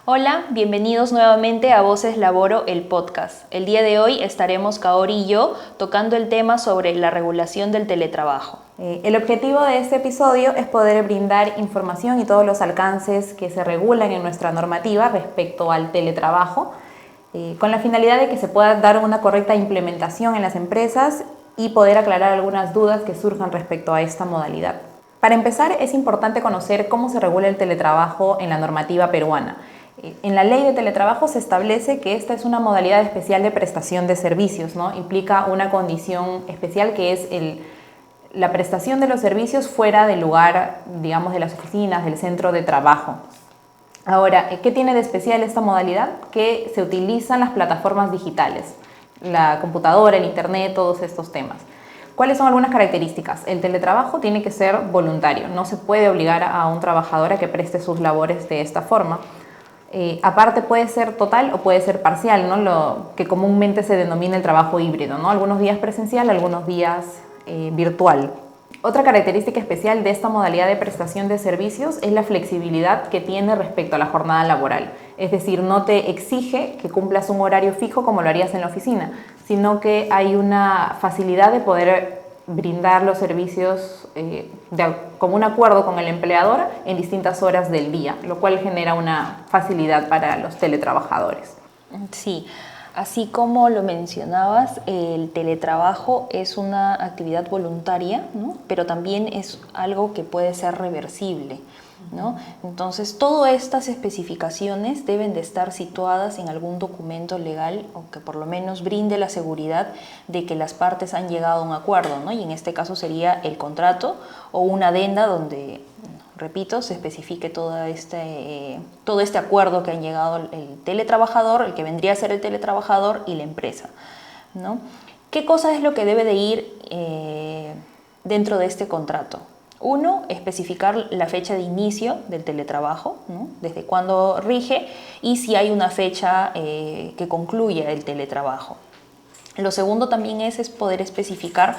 Hola, bienvenidos nuevamente a Voces Laboro, el podcast. El día de hoy estaremos Kaori y yo tocando el tema sobre la regulación del teletrabajo. El objetivo de este episodio es poder brindar información y todos los alcances que se regulan en nuestra normativa respecto al teletrabajo, con la finalidad de que se pueda dar una correcta implementación en las empresas y poder aclarar algunas dudas que surjan respecto a esta modalidad. Para empezar, es importante conocer cómo se regula el teletrabajo en la normativa peruana. En la ley de teletrabajo se establece que esta es una modalidad especial de prestación de servicios, ¿no? Implica una condición especial que es la prestación de los servicios fuera del lugar, digamos, de las oficinas, del centro de trabajo. Ahora, ¿qué tiene de especial esta modalidad? Que se utilizan las plataformas digitales, la computadora, el internet, todos estos temas. ¿Cuáles son algunas características? El teletrabajo tiene que ser voluntario, no se puede obligar a un trabajador a que preste sus labores de esta forma. Aparte puede ser total o puede ser parcial, ¿no? Lo que comúnmente se denomina el trabajo híbrido, ¿no? Algunos días presencial, algunos días virtual. Otra característica especial de esta modalidad de prestación de servicios es la flexibilidad que tiene respecto a la jornada laboral. Es decir, no te exige que cumplas un horario fijo como lo harías en la oficina, sino que hay una facilidad de poder brindar los servicios como un acuerdo con el empleador en distintas horas del día, lo cual genera una facilidad para los teletrabajadores. Sí, así como lo mencionabas, el teletrabajo es una actividad voluntaria, ¿no? Pero también es algo que puede ser reversible, ¿no? Entonces, todas estas especificaciones deben de estar situadas en algún documento legal o que por lo menos brinde la seguridad de que las partes han llegado a un acuerdo, ¿no? Y en este caso sería el contrato o una adenda donde, repito, se especifique todo este acuerdo que han llegado el teletrabajador, el que vendría a ser el teletrabajador y la empresa, ¿no? ¿Qué cosa es lo que debe de ir dentro de este contrato? Uno, especificar la fecha de inicio del teletrabajo, ¿no? Desde cuándo rige y si hay una fecha que concluya el teletrabajo. Lo segundo también es poder especificar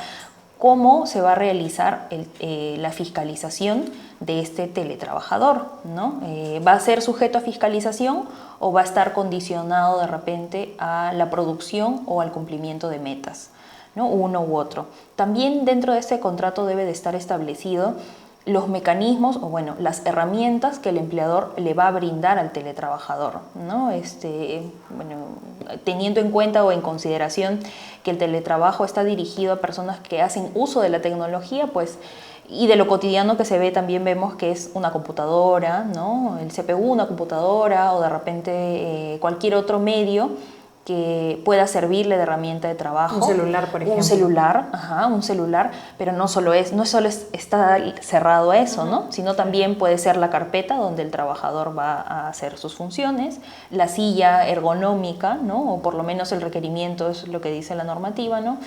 cómo se va a realizar la fiscalización de este teletrabajador, ¿no? ¿Va a ser sujeto a fiscalización o va a estar condicionado de repente a la producción o al cumplimiento de metas, ¿no? Uno u otro. También dentro de este contrato debe de estar establecido los mecanismos o bueno, las herramientas que el empleador le va a brindar al teletrabajador, ¿no? Teniendo en cuenta o en consideración que el teletrabajo está dirigido a personas que hacen uso de la tecnología, pues, y de lo cotidiano que se ve también vemos que es una computadora, ¿no? El CPU, una computadora o de repente cualquier otro medio que pueda servirle de herramienta de trabajo. Un celular, por ejemplo. Un celular, pero no solo está cerrado a eso, ¿no? Sino también puede ser la carpeta donde el trabajador va a hacer sus funciones, la silla ergonómica, ¿no? O por lo menos el requerimiento es lo que dice la normativa, ¿no?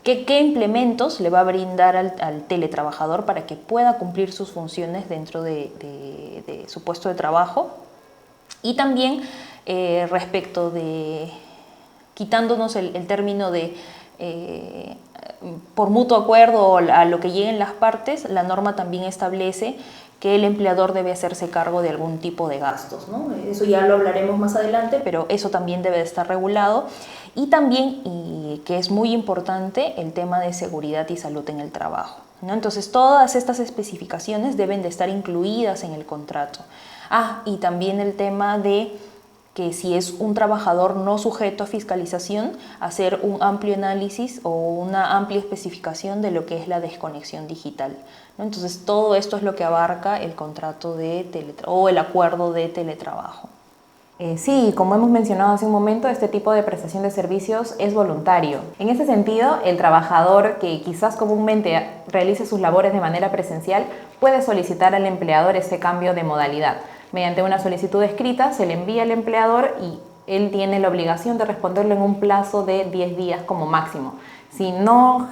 ¿Qué implementos le va a brindar al teletrabajador para que pueda cumplir sus funciones dentro de su puesto de trabajo? Y también respecto de, quitándonos el término de por mutuo acuerdo a lo que lleguen las partes, la norma también establece que el empleador debe hacerse cargo de algún tipo de gastos, ¿no? Eso ya lo hablaremos más adelante, pero eso también debe de estar regulado. Y también, y que es muy importante, el tema de seguridad y salud en el trabajo, ¿no? Entonces, todas estas especificaciones deben de estar incluidas en el contrato. Y también el tema de que si es un trabajador no sujeto a fiscalización, hacer un amplio análisis o una amplia especificación de lo que es la desconexión digital, ¿no? Entonces, todo esto es lo que abarca el contrato o el acuerdo de teletrabajo. Sí, como hemos mencionado hace un momento, este tipo de prestación de servicios es voluntario. En ese sentido, el trabajador que quizás comúnmente realice sus labores de manera presencial puede solicitar al empleador ese cambio de modalidad. Mediante una solicitud escrita se le envía al empleador y él tiene la obligación de responderlo en un plazo de 10 días como máximo. Si no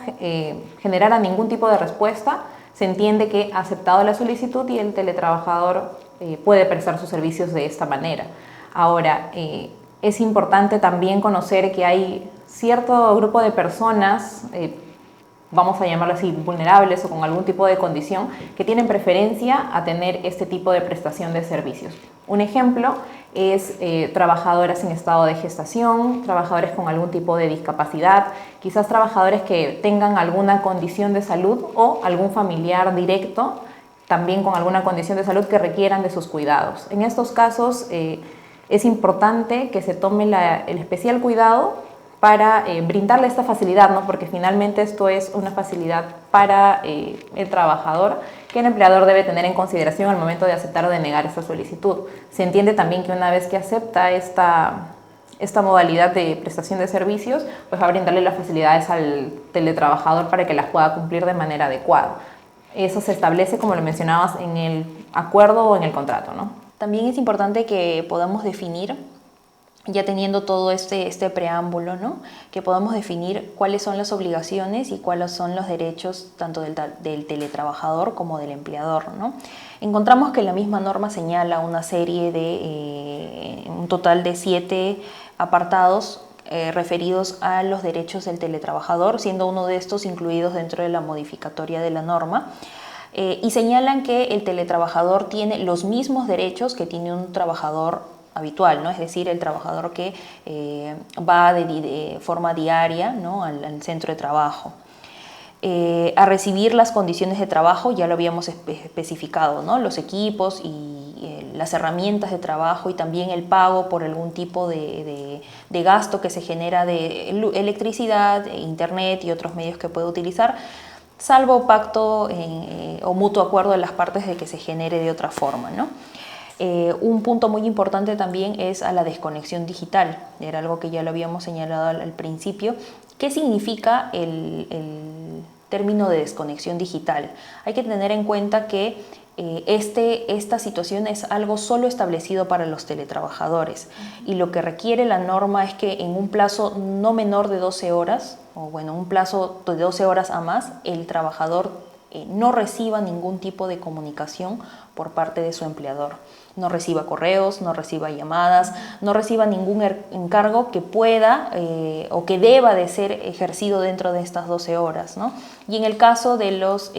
generara ningún tipo de respuesta, se entiende que ha aceptado la solicitud y el teletrabajador puede prestar sus servicios de esta manera. Ahora, es importante también conocer que hay cierto grupo de personas vamos a llamarlo así, vulnerables o con algún tipo de condición, que tienen preferencia a tener este tipo de prestación de servicios. Un ejemplo es trabajadoras en estado de gestación, trabajadores con algún tipo de discapacidad, quizás trabajadores que tengan alguna condición de salud o algún familiar directo también con alguna condición de salud que requieran de sus cuidados. En estos casos es importante que se tome el especial cuidado para brindarle esta facilidad, ¿no? Porque finalmente esto es una facilidad para el trabajador que el empleador debe tener en consideración al momento de aceptar o de negar esta solicitud. Se entiende también que una vez que acepta esta modalidad de prestación de servicios, pues va a brindarle las facilidades al teletrabajador para que las pueda cumplir de manera adecuada. Eso se establece, como lo mencionabas, en el acuerdo o en el contrato, ¿no? También es importante que podamos definir, ya teniendo todo este preámbulo, ¿no? Que podamos definir cuáles son las obligaciones y cuáles son los derechos tanto del teletrabajador como del empleador, ¿no? Encontramos que la misma norma señala una serie de, un total de 7 apartados referidos a los derechos del teletrabajador, siendo uno de estos incluidos dentro de la modificatoria de la norma. Y señalan que el teletrabajador tiene los mismos derechos que tiene un trabajador habitual, ¿no? Es decir, el trabajador que va de forma diaria, ¿no? al centro de trabajo. A recibir las condiciones de trabajo, ya lo habíamos especificado, ¿no? Los equipos y las herramientas de trabajo y también el pago por algún tipo de gasto que se genera de electricidad, internet y otros medios que puede utilizar, salvo pacto o mutuo acuerdo de las partes de que se genere de otra forma, ¿no? Un punto muy importante también es a la desconexión digital, era algo que ya lo habíamos señalado al principio. ¿Qué significa el término de desconexión digital? Hay que tener en cuenta que esta situación es algo solo establecido para los teletrabajadores y lo que requiere la norma es que en un plazo no menor de 12 horas, o bueno, un plazo de 12 horas a más, el trabajador no reciba ningún tipo de comunicación por parte de su empleador. No reciba correos, no reciba llamadas, no reciba ningún encargo que pueda o que deba de ser ejercido dentro de estas 12 horas, ¿no? Y en el caso de los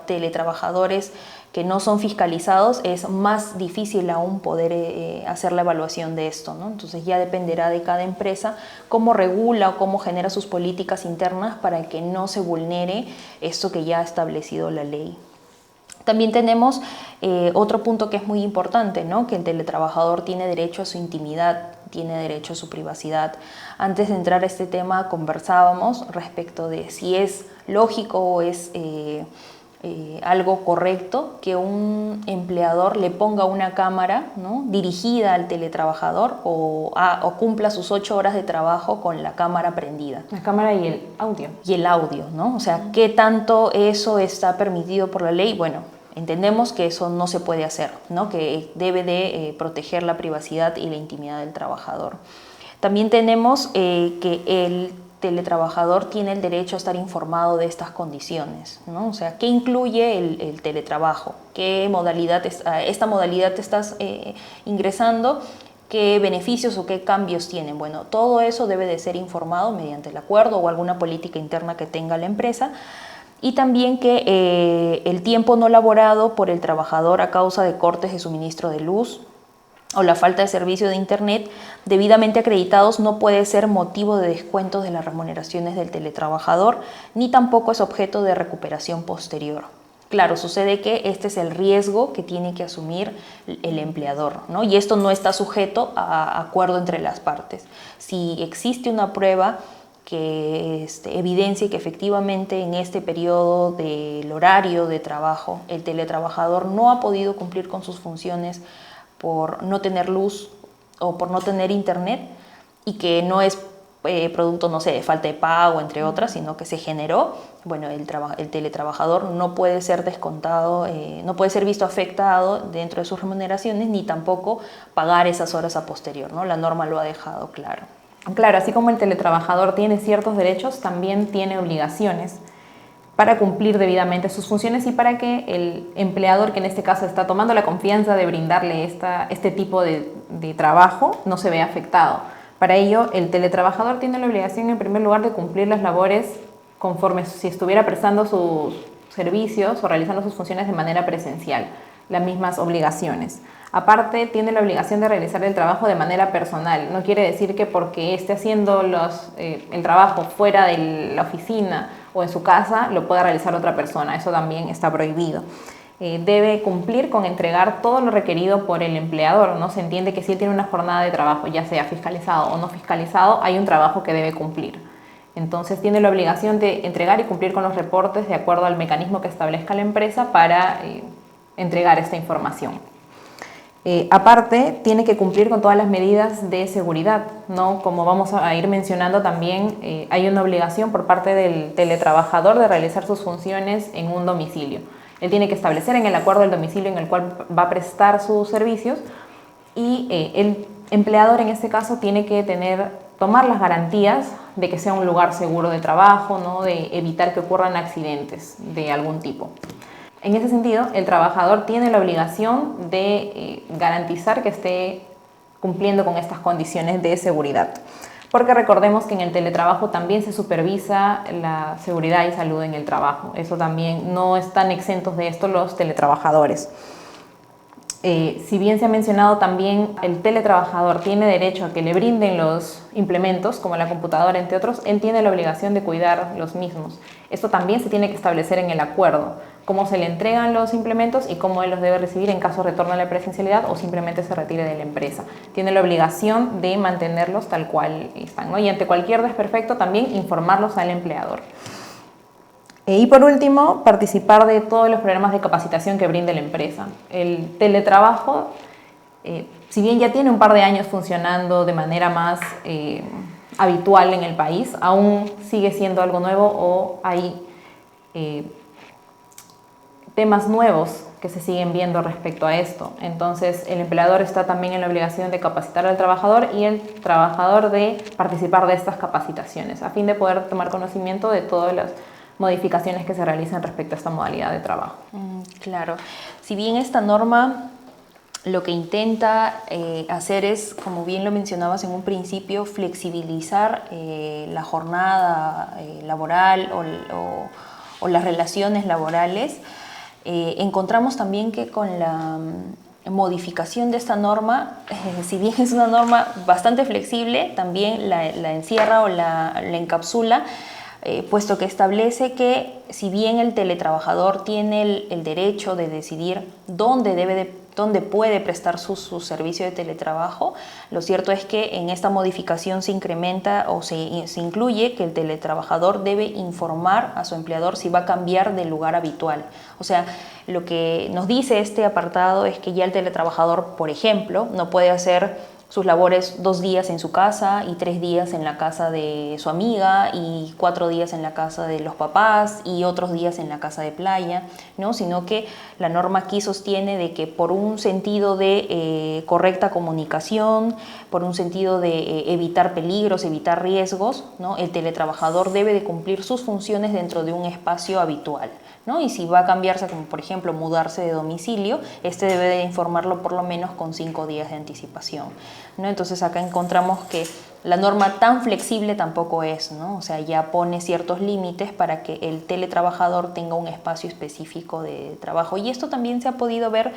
teletrabajadores que no son fiscalizados, es más difícil aún poder hacer la evaluación de esto, ¿no? Entonces ya dependerá de cada empresa cómo regula o cómo genera sus políticas internas para que no se vulnere esto que ya ha establecido la ley. También tenemos otro punto que es muy importante, ¿no? Que el teletrabajador tiene derecho a su intimidad, tiene derecho a su privacidad. Antes de entrar a este tema conversábamos respecto de si es lógico o es algo correcto que un empleador le ponga una cámara, ¿no? dirigida al teletrabajador o cumpla sus 8 horas de trabajo con la cámara prendida. La cámara y el audio. Y el audio, ¿no? O sea, ¿qué tanto eso está permitido por la ley? Bueno, entendemos que eso no se puede hacer, ¿no? Que debe de proteger la privacidad y la intimidad del trabajador. También tenemos que el teletrabajador tiene el derecho a estar informado de estas condiciones, ¿no? O sea, ¿qué incluye el teletrabajo? ¿Qué modalidad esta modalidad te estás ingresando? ¿Qué beneficios o qué cambios tienen? Bueno, todo eso debe de ser informado mediante el acuerdo o alguna política interna que tenga la empresa. Y también que el tiempo no laborado por el trabajador a causa de cortes de suministro de luz o la falta de servicio de internet debidamente acreditados no puede ser motivo de descuentos de las remuneraciones del teletrabajador, ni tampoco es objeto de recuperación posterior. Claro, sucede que este es el riesgo que tiene que asumir el empleador, ¿no? Y esto no está sujeto a acuerdo entre las partes. Si existe una prueba que evidencie que efectivamente en este periodo del horario de trabajo el teletrabajador no ha podido cumplir con sus funciones por no tener luz o por no tener internet y que no es producto, no sé, de falta de pago, entre otras, sino que se generó, bueno, el teletrabajador no puede ser descontado, no puede ser visto afectado dentro de sus remuneraciones, ni tampoco pagar esas horas a posterior, ¿no? La norma lo ha dejado claro. Claro, así como el teletrabajador tiene ciertos derechos, también tiene obligaciones para cumplir debidamente sus funciones y para que el empleador, que en este caso está tomando la confianza de brindarle este tipo de trabajo, no se vea afectado. Para ello, el teletrabajador tiene la obligación, en primer lugar, de cumplir las labores conforme si estuviera prestando sus servicios o realizando sus funciones de manera presencial, las mismas obligaciones. Aparte, tiene la obligación de realizar el trabajo de manera personal. No quiere decir que porque esté haciendo el trabajo fuera de la oficina o en su casa, lo pueda realizar otra persona. Eso también está prohibido. Debe cumplir con entregar todo lo requerido por el empleador, ¿no? Se entiende que si él tiene una jornada de trabajo, ya sea fiscalizado o no fiscalizado, hay un trabajo que debe cumplir. Entonces tiene la obligación de entregar y cumplir con los reportes de acuerdo al mecanismo que establezca la empresa para entregar esta información. Aparte, tiene que cumplir con todas las medidas de seguridad, ¿no? Como vamos a ir mencionando también, hay una obligación por parte del teletrabajador de realizar sus funciones en un domicilio. Él tiene que establecer en el acuerdo el domicilio en el cual va a prestar sus servicios y el empleador en este caso tiene que tomar las garantías de que sea un lugar seguro de trabajo, ¿no? De evitar que ocurran accidentes de algún tipo. En ese sentido, el trabajador tiene la obligación de garantizar que esté cumpliendo con estas condiciones de seguridad. Porque recordemos que en el teletrabajo también se supervisa la seguridad y salud en el trabajo. Eso también no están exentos de esto los teletrabajadores. Si bien se ha mencionado también, el teletrabajador tiene derecho a que le brinden los implementos, como la computadora, entre otros, él tiene la obligación de cuidar los mismos. Esto también se tiene que establecer en el acuerdo, cómo se le entregan los implementos y cómo él los debe recibir en caso de retorno a la presencialidad o simplemente se retire de la empresa. Tiene la obligación de mantenerlos tal cual están, ¿no? Y ante cualquier desperfecto también informarlos al empleador. Y por último, participar de todos los programas de capacitación que brinde la empresa. El teletrabajo, si bien ya tiene un par de años funcionando de manera más habitual en el país, aún sigue siendo algo nuevo o hay temas nuevos que se siguen viendo respecto a esto. Entonces, el empleador está también en la obligación de capacitar al trabajador y el trabajador de participar de estas capacitaciones a fin de poder tomar conocimiento de todas las modificaciones que se realizan respecto a esta modalidad de trabajo. Claro. Si bien esta norma lo que intenta hacer es, como bien lo mencionabas en un principio, flexibilizar la jornada laboral o las relaciones laborales, encontramos también que con la modificación de esta norma, si bien es una norma bastante flexible, también la encierra o la encapsula, puesto que establece que si bien el teletrabajador tiene el derecho de decidir dónde puede prestar su servicio de teletrabajo, lo cierto es que en esta modificación se incrementa o se incluye que el teletrabajador debe informar a su empleador si va a cambiar de lugar habitual. O sea, lo que nos dice este apartado es que ya el teletrabajador, por ejemplo, no puede hacer sus labores 2 días en su casa y 3 días en la casa de su amiga y 4 días en la casa de los papás y otros días en la casa de playa, ¿no? Sino que la norma aquí sostiene de que por un sentido de correcta comunicación, por un sentido de evitar peligros, evitar riesgos, ¿no? El teletrabajador debe de cumplir sus funciones dentro de un espacio habitual, ¿no? Y si va a cambiarse, como por ejemplo mudarse de domicilio, este debe de informarlo por lo menos con 5 días de anticipación, ¿no? Entonces acá encontramos que la norma tan flexible tampoco es, ¿no? O sea, ya pone ciertos límites para que el teletrabajador tenga un espacio específico de trabajo. Y esto también se ha podido ver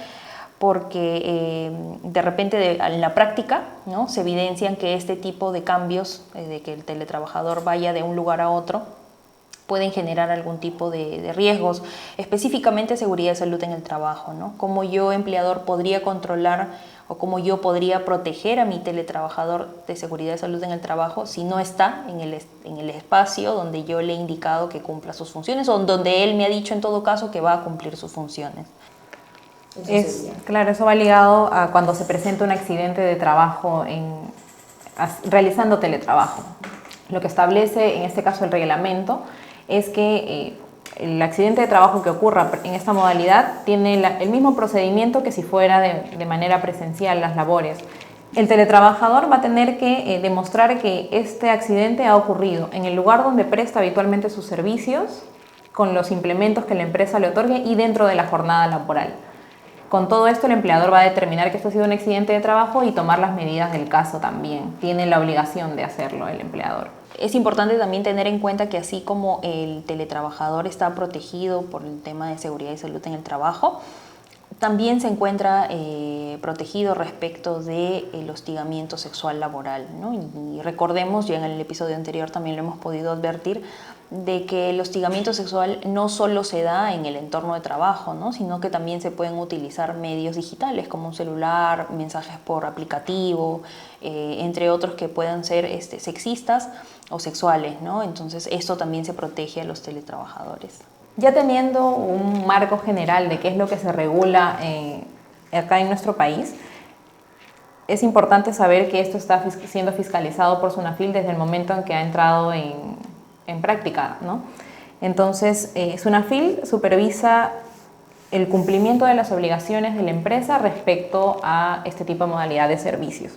porque de repente en la práctica, ¿no? Se evidencian que este tipo de cambios, de que el teletrabajador vaya de un lugar a otro, pueden generar algún tipo de riesgos, específicamente seguridad y salud en el trabajo, ¿no? Cómo yo, empleador, podría controlar o cómo yo podría proteger a mi teletrabajador de seguridad y salud en el trabajo si no está en el espacio donde yo le he indicado que cumpla sus funciones o donde él me ha dicho en todo caso que va a cumplir sus funciones. Claro, eso va ligado a cuando se presenta un accidente de trabajo realizando teletrabajo. Lo que establece en este caso el reglamento es que el accidente de trabajo que ocurra en esta modalidad tiene el mismo procedimiento que si fuera de manera presencial las labores. El teletrabajador va a tener que demostrar que este accidente ha ocurrido en el lugar donde presta habitualmente sus servicios, con los implementos que la empresa le otorgue y dentro de la jornada laboral. Con todo esto, el empleador va a determinar que esto ha sido un accidente de trabajo y tomar las medidas del caso también. Tiene la obligación de hacerlo el empleador. Es importante también tener en cuenta que así como el teletrabajador está protegido por el tema de seguridad y salud en el trabajo, también se encuentra protegido respecto del hostigamiento sexual laboral, ¿no? Y recordemos, ya en el episodio anterior también lo hemos podido advertir, de que el hostigamiento sexual no solo se da en el entorno de trabajo, ¿no? Sino que también se pueden utilizar medios digitales como un celular, mensajes por aplicativo, entre otros que puedan ser sexistas o sexuales, ¿no? Entonces esto también se protege a los teletrabajadores. Ya teniendo un marco general de qué es lo que se regula acá en nuestro país, es importante saber que esto está siendo fiscalizado por SUNAFIL desde el momento en que ha entrado en práctica, ¿no? Entonces, SUNAFIL supervisa el cumplimiento de las obligaciones de la empresa respecto a este tipo de modalidad de servicios,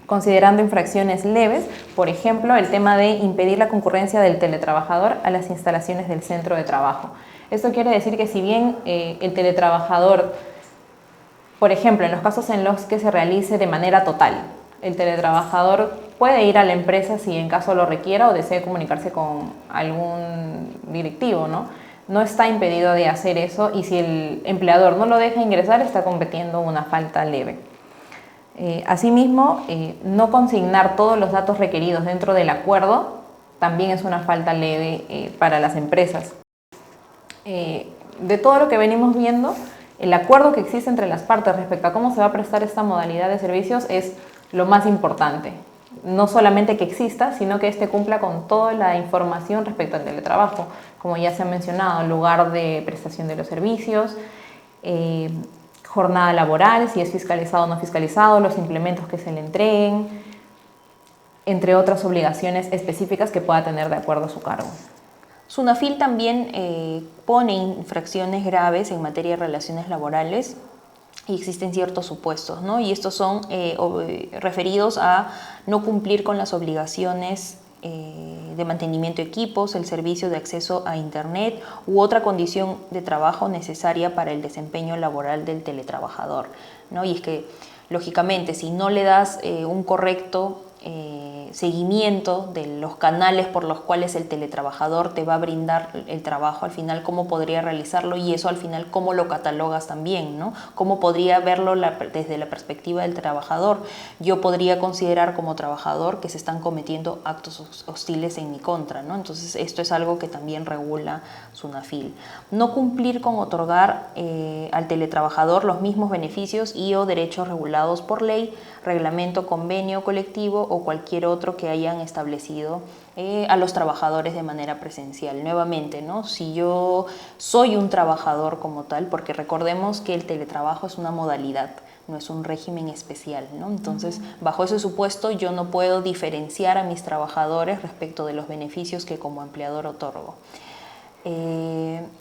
considerando infracciones leves, por ejemplo, el tema de impedir la concurrencia del teletrabajador a las instalaciones del centro de trabajo. Esto quiere decir que si bien el teletrabajador, por ejemplo, en los casos en los que se realice de manera total, el teletrabajador puede ir a la empresa si en caso lo requiera o desee comunicarse con algún directivo, ¿no? No está impedido de hacer eso, y si el empleador no lo deja ingresar, está cometiendo una falta leve. Asimismo, no consignar todos los datos requeridos dentro del acuerdo también es una falta leve para las empresas. De todo lo que venimos viendo, el acuerdo que existe entre las partes respecto a cómo se va a prestar esta modalidad de servicios es lo más importante. No solamente que exista, sino que este cumpla con toda la información respecto al teletrabajo, como ya se ha mencionado, lugar de prestación de los servicios, jornada laboral, si es fiscalizado o no fiscalizado, los implementos que se le entreguen, entre otras obligaciones específicas que pueda tener de acuerdo a su cargo. SUNAFIL también pone infracciones graves en materia de relaciones laborales y existen ciertos supuestos, ¿no? Y estos son referidos a no cumplir con las obligaciones de mantenimiento de equipos, el servicio de acceso a Internet u otra condición de trabajo necesaria para el desempeño laboral del teletrabajador, ¿no? Y es que, lógicamente, si no le das un correcto seguimiento de los canales por los cuales el teletrabajador te va a brindar el trabajo, al final cómo podría realizarlo, y eso al final cómo lo catalogas también, ¿no? Cómo podría verlo desde la perspectiva del trabajador. Yo podría considerar como trabajador que se están cometiendo actos hostiles en mi contra, ¿no? Entonces esto es algo que también regula SUNAFIL. No cumplir con otorgar al teletrabajador los mismos beneficios y o derechos regulados por ley, reglamento, convenio colectivo o cualquier otro que hayan establecido a los trabajadores de manera presencial. Nuevamente, ¿no? Si yo soy un trabajador como tal, porque recordemos que el teletrabajo es una modalidad, no es un régimen especial, ¿no? Entonces, bajo ese supuesto, yo no puedo diferenciar a mis trabajadores respecto de los beneficios que como empleador otorgo.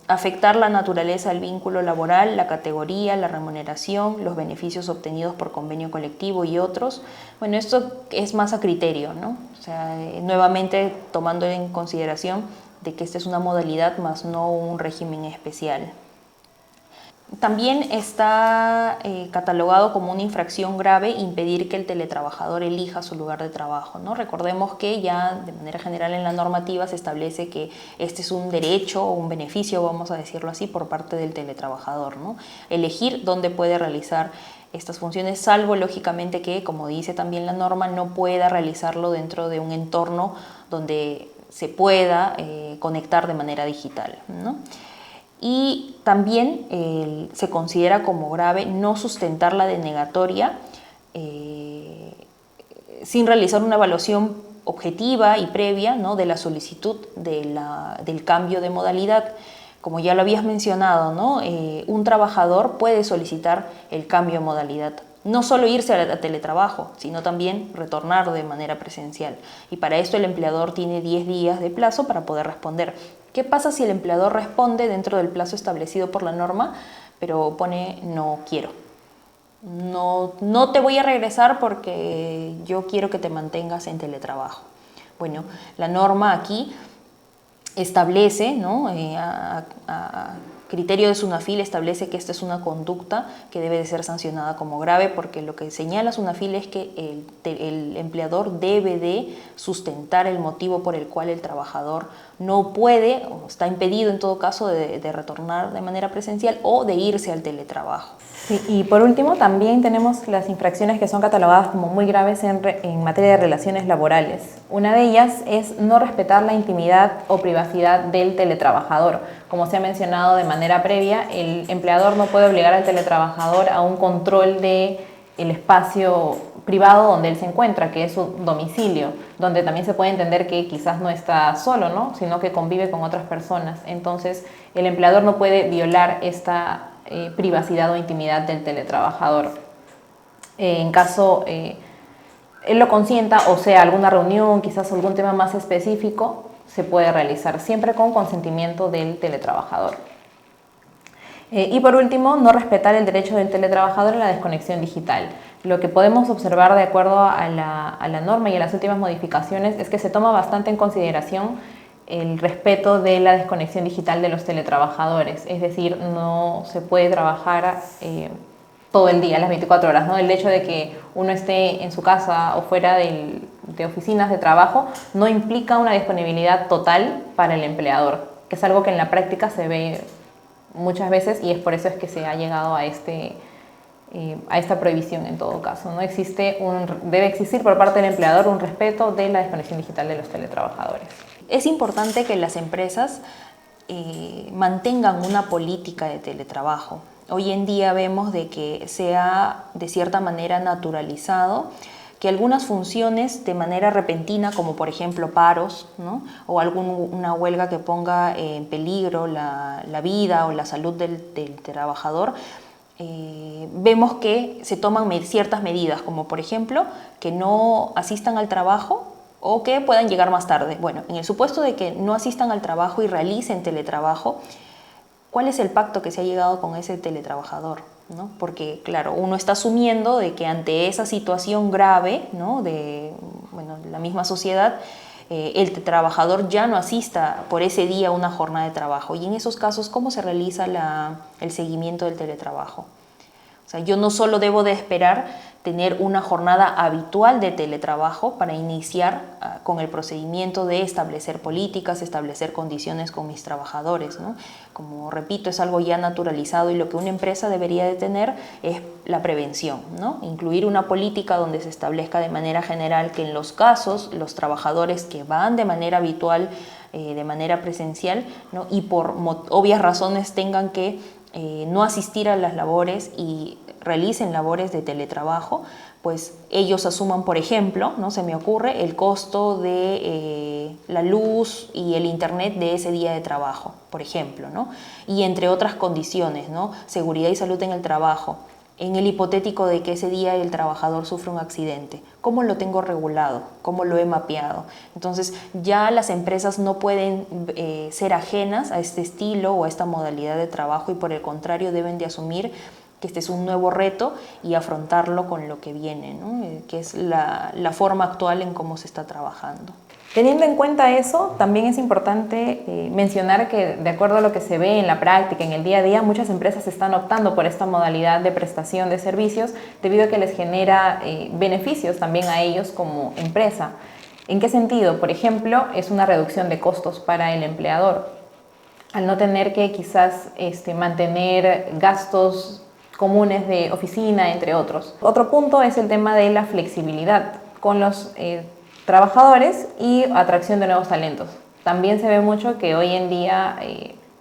Afectar la naturaleza del vínculo laboral, la categoría, la remuneración, los beneficios obtenidos por convenio colectivo y otros. Bueno, esto es más a criterio, ¿no? O sea, nuevamente tomando en consideración de que esta es una modalidad más no un régimen especial. También está catalogado como una infracción grave impedir que el teletrabajador elija su lugar de trabajo, ¿no? Recordemos que ya de manera general en la normativa se establece que este es un derecho o un beneficio, vamos a decirlo así, por parte del teletrabajador, ¿no? Elegir dónde puede realizar estas funciones, salvo lógicamente que, como dice también la norma, no pueda realizarlo dentro de un entorno donde se pueda conectar de manera digital, ¿no? Y también se considera como grave no sustentar la denegatoria sin realizar una evaluación objetiva y previa, ¿no?, de la solicitud del cambio de modalidad. Como ya lo habías mencionado, ¿no? Un trabajador puede solicitar el cambio de modalidad. No solo irse a teletrabajo, sino también retornar de manera presencial. Y para esto el empleador tiene 10 días de plazo para poder responder. ¿Qué pasa si el empleador responde dentro del plazo establecido por la norma, pero pone no quiero? No te voy a regresar porque yo quiero que te mantengas en teletrabajo. Bueno, la norma aquí establece, ¿no?, criterio de SUNAFIL establece que esta es una conducta que debe de ser sancionada como grave, porque lo que señala SUNAFIL es que el empleador debe de sustentar el motivo por el cual el trabajador no puede o está impedido en todo caso de retornar de manera presencial o de irse al teletrabajo. Sí, y por último también tenemos las infracciones que son catalogadas como muy graves en materia de relaciones laborales. Una de ellas es no respetar la intimidad o privacidad del teletrabajador. Como se ha mencionado de manera previa, el empleador no puede obligar al teletrabajador a un control del espacio privado donde él se encuentra, que es su domicilio, donde también se puede entender que quizás no está solo, ¿no? Sino que convive con otras personas. Entonces, el empleador no puede violar esta privacidad o intimidad del teletrabajador. En caso él lo consienta, o sea, alguna reunión, quizás algún tema más específico, se puede realizar siempre con consentimiento del teletrabajador. Y por último, no respetar el derecho del teletrabajador a la desconexión digital. Lo que podemos observar de acuerdo a la norma y a las últimas modificaciones es que se toma bastante en consideración el respeto de la desconexión digital de los teletrabajadores. Es decir, no se puede trabajar todo el día, las 24 horas, ¿no? El hecho de que uno esté en su casa o fuera de oficinas de trabajo no implica una disponibilidad total para el empleador, que es algo que en la práctica se ve muchas veces y es por eso es que se ha llegado a esta prohibición en todo caso. ¿No? Debe existir por parte del empleador un respeto de la desconexión digital de los teletrabajadores. Es importante que las empresas mantengan una política de teletrabajo. Hoy en día vemos de que se ha de cierta manera naturalizado que algunas funciones de manera repentina, como por ejemplo paros, ¿no? O una huelga que ponga en peligro la vida o la salud del trabajador, vemos que se toman ciertas medidas, como por ejemplo que no asistan al trabajo o que puedan llegar más tarde. Bueno, en el supuesto de que no asistan al trabajo y realicen teletrabajo, ¿cuál es el pacto que se ha llegado con ese teletrabajador? ¿No? Porque, claro, uno está asumiendo de que ante esa situación grave, ¿no? de la misma sociedad, el trabajador ya no asista por ese día a una jornada de trabajo. Y en esos casos, ¿cómo se realiza el seguimiento del teletrabajo? O sea, yo no solo debo de esperar tener una jornada habitual de teletrabajo para iniciar con el procedimiento de establecer políticas, establecer condiciones con mis trabajadores, ¿no? Como repito, es algo ya naturalizado y lo que una empresa debería de tener es la prevención, ¿no? Incluir una política donde se establezca de manera general que en los casos los trabajadores que van de manera habitual, de manera presencial, ¿no? Y por obvias razones tengan que no asistir a las labores y realicen labores de teletrabajo, pues ellos asuman, por ejemplo, ¿no? Se me ocurre, el costo de la luz y el internet de ese día de trabajo, por ejemplo, ¿no? Y entre otras condiciones, ¿no? Seguridad y salud en el trabajo. En el hipotético de que ese día el trabajador sufre un accidente, ¿cómo lo tengo regulado? ¿Cómo lo he mapeado? Entonces ya las empresas no pueden ser ajenas a este estilo o a esta modalidad de trabajo y por el contrario deben de asumir que este es un nuevo reto y afrontarlo con lo que viene, ¿no? Que es la forma actual en cómo se está trabajando. Teniendo en cuenta eso, también es importante mencionar que de acuerdo a lo que se ve en la práctica, en el día a día, muchas empresas están optando por esta modalidad de prestación de servicios debido a que les genera beneficios también a ellos como empresa. ¿En qué sentido? Por ejemplo, es una reducción de costos para el empleador. Al no tener que quizás mantener gastos comunes de oficina, entre otros. Otro punto es el tema de la flexibilidad con los trabajadores y atracción de nuevos talentos. También se ve mucho que hoy en día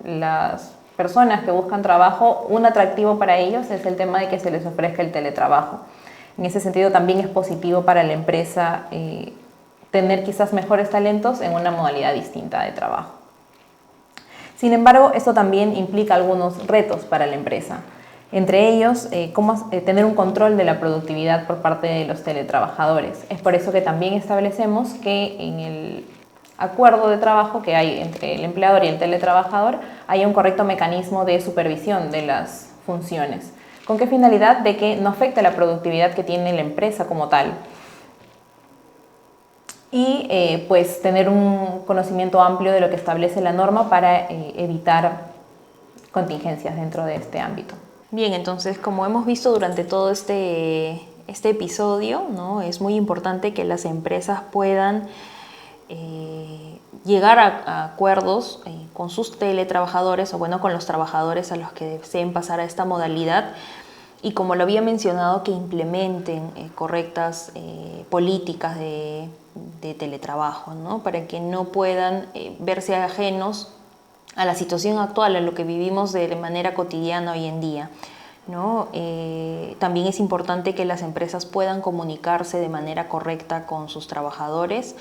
las personas que buscan trabajo, un atractivo para ellos es el tema de que se les ofrezca el teletrabajo. En ese sentido también es positivo para la empresa tener quizás mejores talentos en una modalidad distinta de trabajo. Sin embargo, esto también implica algunos retos para la empresa. Entre ellos, cómo tener un control de la productividad por parte de los teletrabajadores. Es por eso que también establecemos que en el acuerdo de trabajo que hay entre el empleador y el teletrabajador haya un correcto mecanismo de supervisión de las funciones. ¿Con qué finalidad? De que no afecte la productividad que tiene la empresa como tal. Y pues tener un conocimiento amplio de lo que establece la norma para evitar contingencias dentro de este ámbito. Bien, entonces, como hemos visto durante todo este episodio, ¿no? Es muy importante que las empresas puedan llegar a acuerdos con sus teletrabajadores o con los trabajadores a los que deseen pasar a esta modalidad, y como lo había mencionado, que implementen correctas políticas de teletrabajo, ¿no? Para que no puedan verse ajenos a la situación actual, a lo que vivimos de manera cotidiana hoy en día, ¿no? También es importante que las empresas puedan comunicarse de manera correcta con sus trabajadores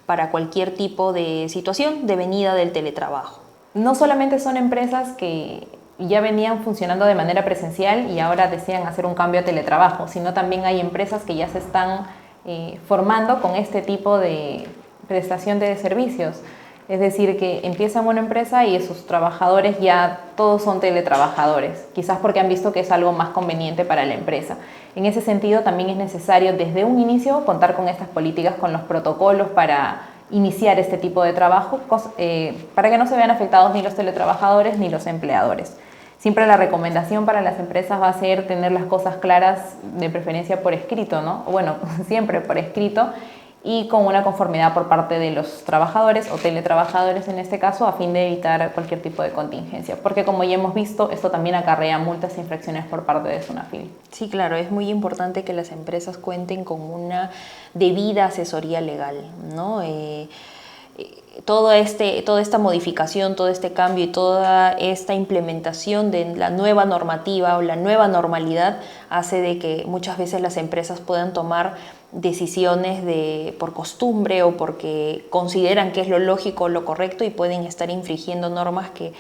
para cualquier tipo de situación de venida del teletrabajo. No solamente son empresas que ya venían funcionando de manera presencial y ahora desean hacer un cambio a teletrabajo, sino también hay empresas que ya se están formando con este tipo de prestación de servicios. Es decir, que empiezan una empresa y sus trabajadores ya todos son teletrabajadores, quizás porque han visto que es algo más conveniente para la empresa. En ese sentido, también es necesario desde un inicio contar con estas políticas, con los protocolos para iniciar este tipo de trabajo, para que no se vean afectados ni los teletrabajadores ni los empleadores. Siempre la recomendación para las empresas va a ser tener las cosas claras, de preferencia por escrito, ¿no? Bueno, siempre por escrito, y con una conformidad por parte de los trabajadores o teletrabajadores en este caso, a fin de evitar cualquier tipo de contingencia, porque como ya hemos visto, esto también acarrea multas e infracciones por parte de SUNAFIL. Sí, claro, es muy importante que las empresas cuenten con una debida asesoría legal, ¿no? Toda esta modificación, todo este cambio y toda esta implementación de la nueva normativa o la nueva normalidad hace de que muchas veces las empresas puedan tomar decisiones por costumbre o porque consideran que es lo lógico o lo correcto, y pueden estar infringiendo normas que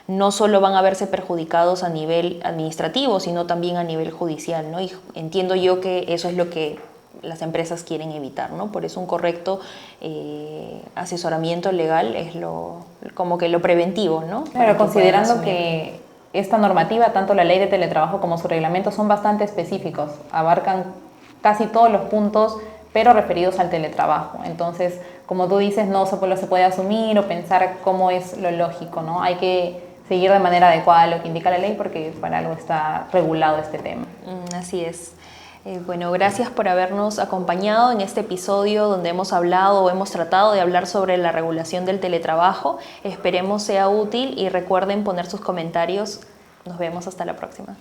no solo van a verse perjudicados a nivel administrativo, sino también a nivel judicial, ¿no? Y entiendo yo que eso es lo que las empresas quieren evitar, ¿no? Por eso un correcto asesoramiento legal es como que lo preventivo, ¿no? Claro, considerando que esta normativa, tanto la ley de teletrabajo como su reglamento, son bastante específicos, abarcan casi todos los puntos, pero referidos al teletrabajo. Entonces, como tú dices, no se puede asumir o pensar cómo es lo lógico, ¿no? Hay que seguir de manera adecuada lo que indica la ley, porque para algo está regulado este tema. Así es. Bueno, gracias por habernos acompañado en este episodio donde hemos hablado o hemos tratado de hablar sobre la regulación del teletrabajo. Esperemos sea útil y recuerden poner sus comentarios. Nos vemos hasta la próxima.